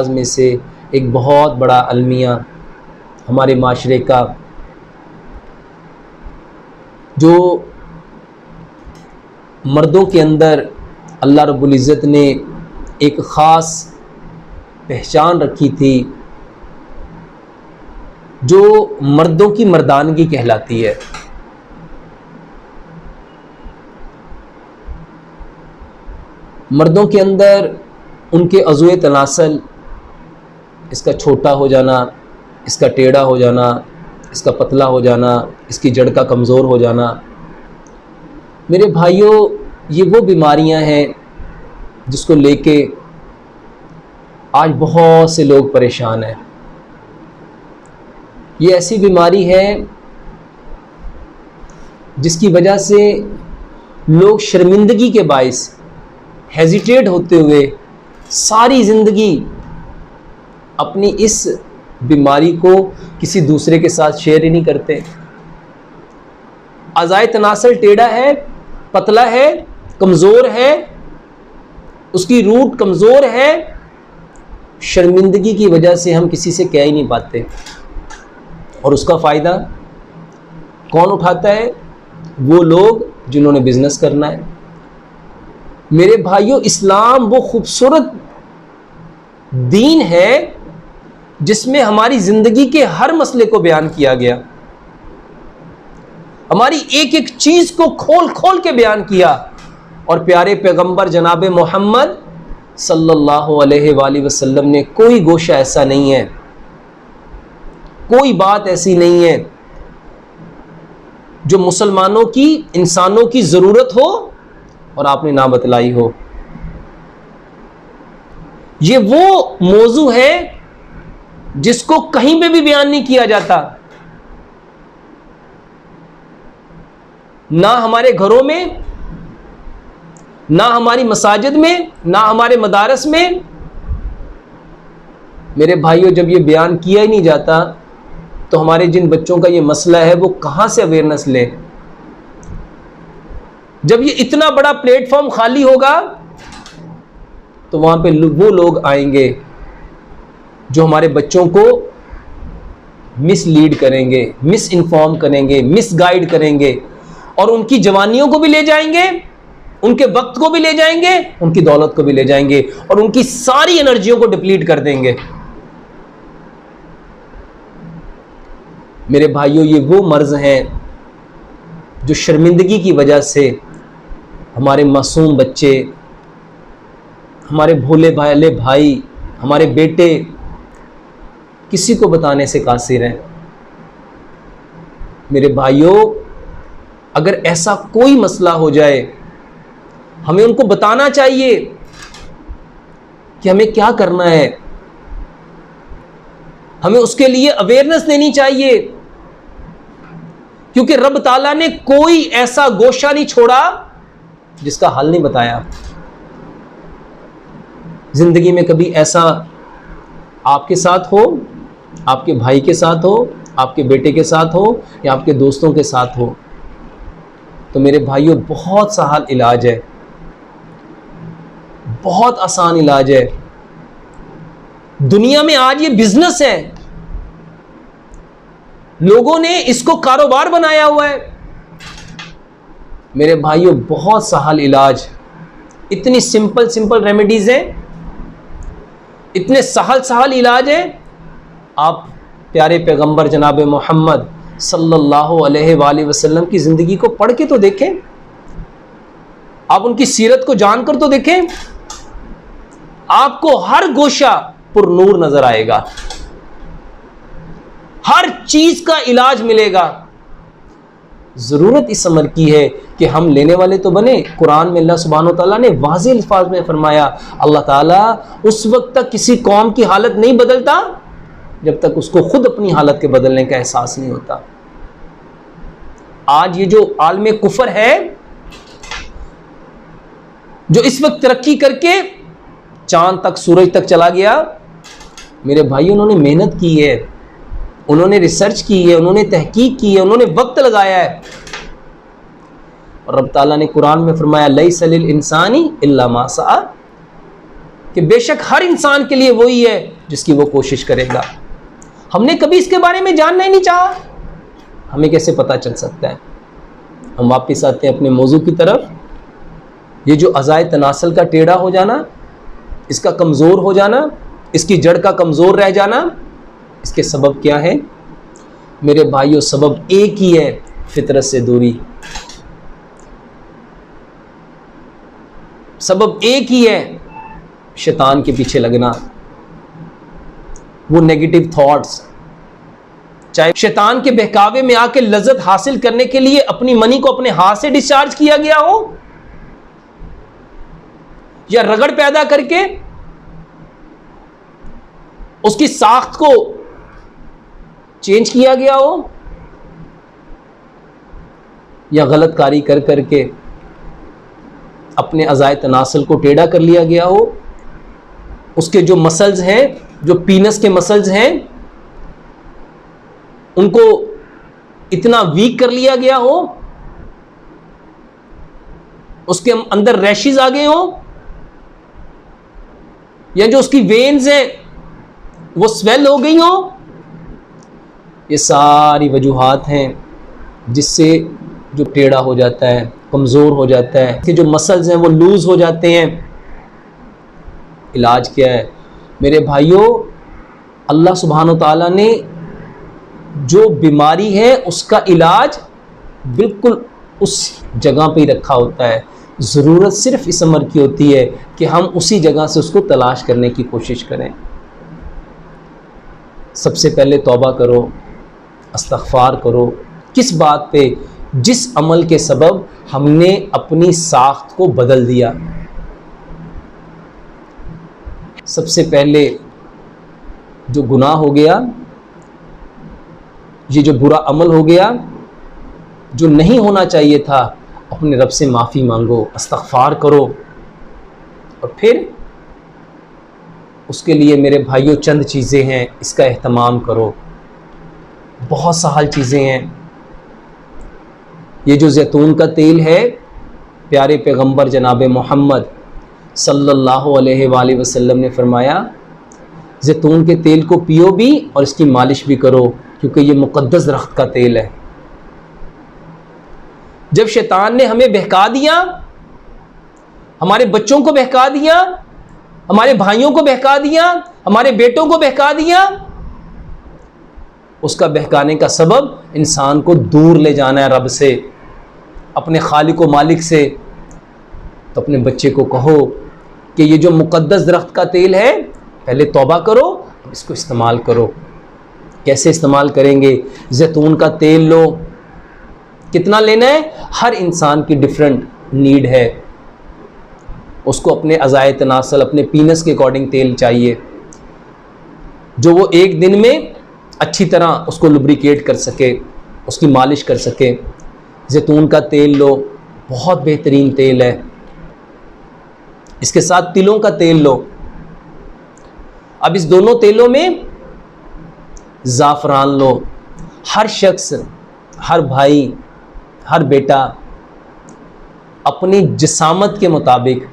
में से एक बहुत बड़ा अलमिया हमारे माशरे का, जो मर्दों के अंदर अल्लाह रब्बुल इज़्ज़त ने एक ख़ास पहचान रखी थी, जो मर्दों की मर्दानगी कहलाती है। मर्दों के अंदर उनके अज़्वे तनासल, इसका छोटा हो जाना, इसका टेढ़ा हो जाना, इसका पतला हो जाना, इसकी जड़ का कमज़ोर हो जाना, मेरे भाइयों ये वो बीमारियां हैं जिसको लेके आज बहुत से लोग परेशान हैं। ये ऐसी बीमारी है जिसकी वजह से लोग शर्मिंदगी के बाइस हेजिटेट होते हुए सारी ज़िंदगी अपनी इस बीमारी को किसी दूसरे के साथ शेयर ही नहीं करते। अज़ाए तनासल टेढ़ा है, पतला है, कमज़ोर है, उसकी रूट कमज़ोर है, शर्मिंदगी की वजह से हम किसी से कह ही नहीं पाते। और उसका फ़ायदा कौन उठाता है? वो लोग जिन्होंने बिज़नेस करना है। मेरे भाइयों, इस्लाम वो खूबसूरत दीन है जिसमें हमारी ज़िंदगी के हर मसले को बयान किया गया, हमारी एक एक चीज़ को खोल खोल के बयान किया। और प्यारे पैगंबर जनाब मोहम्मद सल्लल्लाहु अलैहि वसल्लम ने कोई गोशा ऐसा नहीं है, कोई बात ऐसी नहीं है जो मुसलमानों की, इंसानों की ज़रूरत हो और आपने ना बतलाई हो। ये वो मौजू है जिसको कहीं पे भी बयान नहीं किया जाता, ना हमारे घरों में, ना हमारी मसाजिद में, ना हमारे मदारस में। मेरे भाइयों, जब ये बयान किया ही नहीं जाता तो हमारे जिन बच्चों का ये मसला है वो कहां से अवेयरनेस ले? जब ये इतना बड़ा प्लेटफॉर्म खाली होगा तो वहां पे वो लोग आएंगे जो हमारे बच्चों को मिसलीड करेंगे, मिस इन्फॉर्म करेंगे, मिस गाइड करेंगे, और उनकी जवानियों को भी ले जाएंगे, उनके वक्त को भी ले जाएंगे, उनकी दौलत को भी ले जाएंगे, और उनकी सारी एनर्जियों को डिप्लीट कर देंगे। मेरे भाइयों, ये वो मर्ज हैं जो शर्मिंदगी की वजह से हमारे मासूम बच्चे, हमारे भोले भाले भाई, हमारे बेटे किसी को बताने से कासिर हैं। मेरे भाइयों, अगर ऐसा कोई मसला हो जाए, हमें उनको बताना चाहिए कि हमें क्या करना है, हमें उसके लिए अवेयरनेस देनी चाहिए, क्योंकि रब ताला ने कोई ऐसा गोशा नहीं छोड़ा जिसका हल नहीं बताया। जिंदगी में कभी ऐसा आपके साथ हो, आपके भाई के साथ हो, आपके बेटे के साथ हो, या आपके दोस्तों के साथ हो, तो मेरे भाइयों बहुत सहाल इलाज है, बहुत आसान इलाज है। दुनिया में आज ये बिजनेस है, लोगों ने इसको कारोबार बनाया हुआ है। मेरे भाइयों, बहुत सहाल इलाज, इतनी सिंपल सिंपल रेमेडीज हैं, इतने सहल इलाज हैं। आप प्यारे पैगंबर जनाब मोहम्मद सल्लल्लाहु अलैहि वसल्लम की ज़िंदगी को पढ़ के तो देखें, आप उनकी सीरत को जानकर तो देखें, आपको हर गोशा पुरनूर नजर आएगा, हर चीज का इलाज मिलेगा। जरूरत इस अमर की है कि हम लेने वाले तो बने। कुरान में अल्लाह सुब्हानहू तआला ने वाज़ेह अल्फाज में फरमाया, अल्लाह ताला उस वक्त तक किसी कौम की हालत नहीं बदलता जब तक उसको खुद अपनी हालत के बदलने का एहसास नहीं होता। आज ये जो आलमे कुफर है, जो इस वक्त तरक्की करके चांद तक, सूरज तक चला गया, मेरे भाई उन्होंने मेहनत की है, उन्होंने रिसर्च की है, उन्होंने तहकीक की है, उन्होंने वक्त लगाया है। और रब ताला ने कुरान में फरमाया, लैसा लिल इंसानी इल्ला मा सआ, कि बेशक हर इंसान के लिए वही है जिसकी वो कोशिश करेगा। हमने कभी इसके बारे में जानना ही नहीं चाहा, हमें कैसे पता चल सकता है। हम वापस आते हैं अपने मौजू की तरफ। ये जो अज़ाए तनासल का टेढ़ा हो जाना, इसका कमज़ोर हो जाना, इसकी जड़ का कमज़ोर रह जाना, इसके सबब क्या है मेरे भाइयों? सबब एक ही है, फितरत से दूरी। सबब एक ही है, शैतान के पीछे लगना, वो नेगेटिव थॉट्स। चाहे शैतान के बहकावे में आके लज्जत हासिल करने के लिए अपनी मनी को अपने हाथ से डिस्चार्ज किया गया हो, या रगड़ पैदा करके उसकी साख्त को चेंज किया गया हो, या गलत कारी कर करके अपने अज़ाए तनासल को टेढ़ा कर लिया गया हो, उसके जो मसल्स हैं, जो पीनस के मसल्स हैं, उनको इतना वीक कर लिया गया हो, उसके अंदर रैशेस आ गए हो, या जो उसकी वेन्स हैं वो स्वेल हो गई हो। ये सारी वजूहात हैं जिससे जो टेढ़ा हो जाता है, कमज़ोर हो जाता है, कि जो मसल्स हैं वो लूज़ हो जाते हैं। इलाज क्या है मेरे भाइयों? अल्लाह सुब्हानो ताला ने जो बीमारी है उसका इलाज बिल्कुल उस जगह पे ही रखा होता है। ज़रूरत सिर्फ इस अमर की होती है कि हम उसी जगह से उसको तलाश करने की कोशिश करें। सबसे पहले तौबा करो, इस्तग़फ़ार करो। किस बात पे? जिस अमल के सबब हमने अपनी साख्त को बदल दिया। सबसे पहले जो गुनाह हो गया, ये जो बुरा अमल हो गया जो नहीं होना चाहिए था, अपने रब से माफ़ी मांगो, इस्तग़फ़ार करो, और फिर उसके लिए मेरे भाइयों चंद चीज़ें हैं, इसका एहतमाम करो। बहुत सहल चीज़ें हैं। ये जो जैतून का तेल है, प्यारे पैगंबर जनाब मोहम्मद सल्लल्लाहु अलैहि वसल्लम ने फरमाया, जैतून के तेल को पियो भी और इसकी मालिश भी करो, क्योंकि ये मुक़द्दस दरख्त का तेल है। जब शैतान ने हमें बहका दिया, हमारे बच्चों को बहका दिया, हमारे भाइयों को बहका दिया, हमारे बेटों को बहका दिया, उसका बहकाने का सबब इंसान को दूर ले जाना है रब से, अपने खालिक व मालिक से। तो अपने बच्चे को कहो कि ये जो मुक़द्दस दरख्त का तेल है, पहले तौबा करो, इसको इस्तेमाल करो। कैसे इस्तेमाल करेंगे? जैतून का तेल लो। कितना लेना है? हर इंसान की डिफरेंट नीड है, उसको अपने अज़ाए तनासल, अपने पीनस के अकॉर्डिंग तेल चाहिए, जो वो एक दिन में अच्छी तरह उसको लुब्रिकेट कर सके, उसकी मालिश कर सके। जैतून का तेल लो, बहुत बेहतरीन तेल है। इसके साथ तिलों का तेल लो। अब इस दोनों तेलों में ज़ाफ़रान लो। हर शख्स, हर भाई, हर बेटा अपनी जिसामत के मुताबिक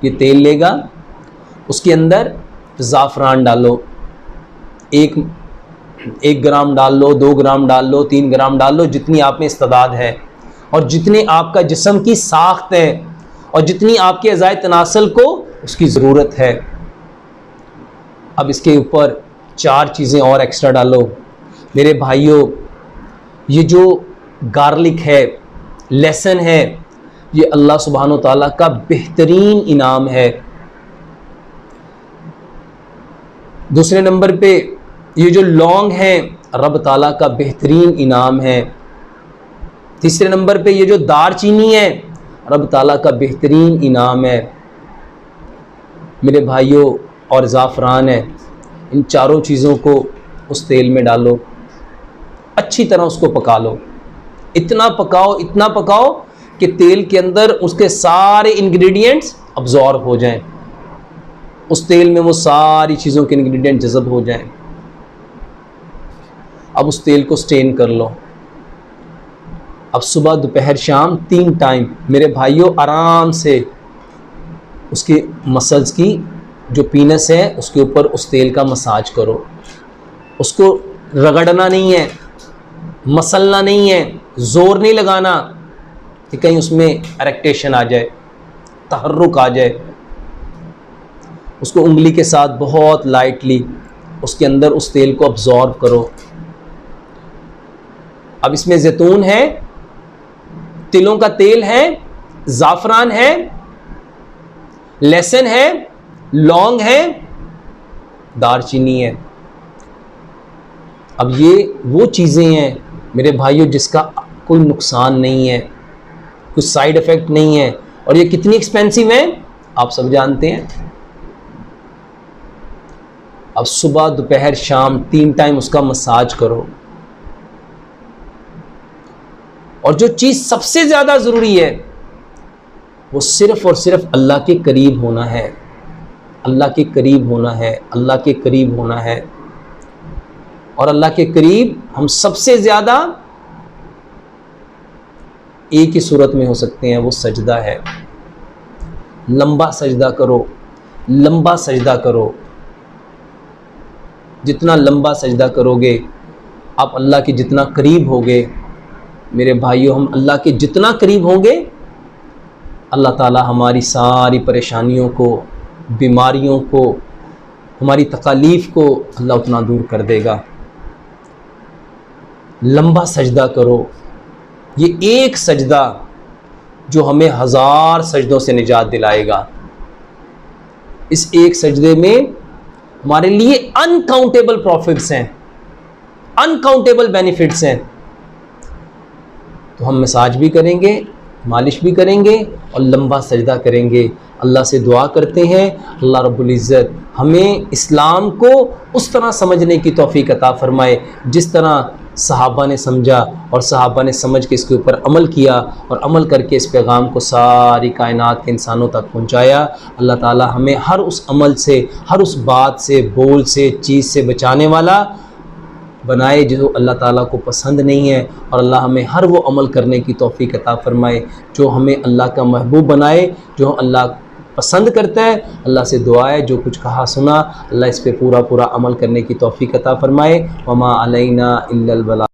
ये तेल लेगा, उसके अंदर ज़ाफ़रान डालो। एक ग्राम डाल लो, 2 ग्राम डाल लो, 3 ग्राम डाल लो, जितनी आप में इस्तेदाद है और जितने आपका जिस्म की साख्त है और जितनी आपके अज़ाए तनासल को उसकी ज़रूरत है। अब इसके ऊपर 4 चीज़ें और एक्स्ट्रा डालो। मेरे भाइयों, ये जो गार्लिक है, लहसुन है, ये अल्लाह सुब्हानो ताला का बेहतरीन इनाम है। दूसरे नंबर पे ये जो लौंग है, रब ताला का बेहतरीन इनाम है। तीसरे नंबर पे ये जो दारचीनी है, रब ताला का बेहतरीन इनाम है। मेरे भाइयों, और ज़ाफ़रान है। इन चारों चीज़ों को उस तेल में डालो, अच्छी तरह उसको पका लो। इतना पकाओ, इतना पकाओ कि तेल के अंदर उसके सारे इंग्रेडिएंट्स अब्ज़ॉर्ब हो जाएं, उस तेल में वो सारी चीज़ों के इंग्रेडिएंट जज़ब हो जाएं। अब उस तेल को स्टेन कर लो। अब सुबह, दोपहर, शाम 3 टाइम मेरे भाइयों आराम से उसके मसल्स की जो पीनस है उसके ऊपर उस तेल का मसाज करो। उसको रगड़ना नहीं है, मसलना नहीं है, ज़ोर नहीं लगाना कि कहीं उसमें इरेक्टेशन आ जाए, तहर्रुक आ जाए। उसको उंगली के साथ बहुत लाइटली उसके अंदर उस तेल को अब्जॉर्ब करो। अब इसमें जैतून है, तिलों का तेल है, ज़ाफ़रान है, लहसुन है, लौंग है, दालचीनी है। अब ये वो चीज़ें हैं मेरे भाइयों जिसका कोई नुकसान नहीं है, कुछ साइड इफ़ेक्ट नहीं है, और ये कितनी एक्सपेंसिव है आप सब जानते हैं। अब सुबह दोपहर शाम 3 टाइम उसका मसाज करो। और जो चीज़ सबसे ज़्यादा ज़रूरी है वो सिर्फ़ और सिर्फ अल्लाह के करीब होना है, अल्लाह के करीब होना है, अल्लाह के करीब होना है। और अल्लाह के करीब हम सबसे ज़्यादा एक ही सूरत में हो सकते हैं, वो सजदा है। लंबा सजदा करो, लंबा सजदा करो। जितना लंबा सजदा करोगे आप अल्लाह के जितना करीब होगे मेरे भाइयों, हम अल्लाह के जितना करीब होंगे अल्लाह ताला हमारी सारी परेशानियों को, बीमारियों को, हमारी तकालीफ़ को अल्लाह उतना दूर कर देगा। लंबा सजदा करो। ये एक सजदा जो हमें 1000 सजदों से निजात दिलाएगा। इस एक सजदे में हमारे लिए अनकाउंटेबल प्रॉफिट्स हैं, अनकाउंटेबल बेनिफिट्स हैं। तो हम मसाज भी करेंगे, मालिश भी करेंगे और लंबा सजदा करेंगे। अल्लाह से दुआ करते हैं अल्लाह रब्बुल इज़्ज़त हमें इस्लाम को उस तरह समझने की तौफीक अता फ़रमाए जिस तरह सहाबा ने समझा और सहाबा ने समझ के इसके ऊपर अमल किया और अमल करके इस पैगाम को सारी कायनात के इंसानों तक पहुँचाया। अल्लाह ताला हमें हर उस अमल से, हर उस बात से, बोल से, चीज़ से बचाने वाला बनाए जो अल्लाह ताला को पसंद नहीं है, और अल्लाह हमें हर वो अमल करने की तौफीक अता फ़रमाए जो हमें अल्लाह का महबूब बनाए, जो अल्लाह पसंद करता है। अल्लाह से दुआ है जो कुछ कहा सुना अल्लाह इस पे पूरा पूरा अमल करने की तौफीक अता फ़रमाए। वमा अलैना इल्लल बलाग।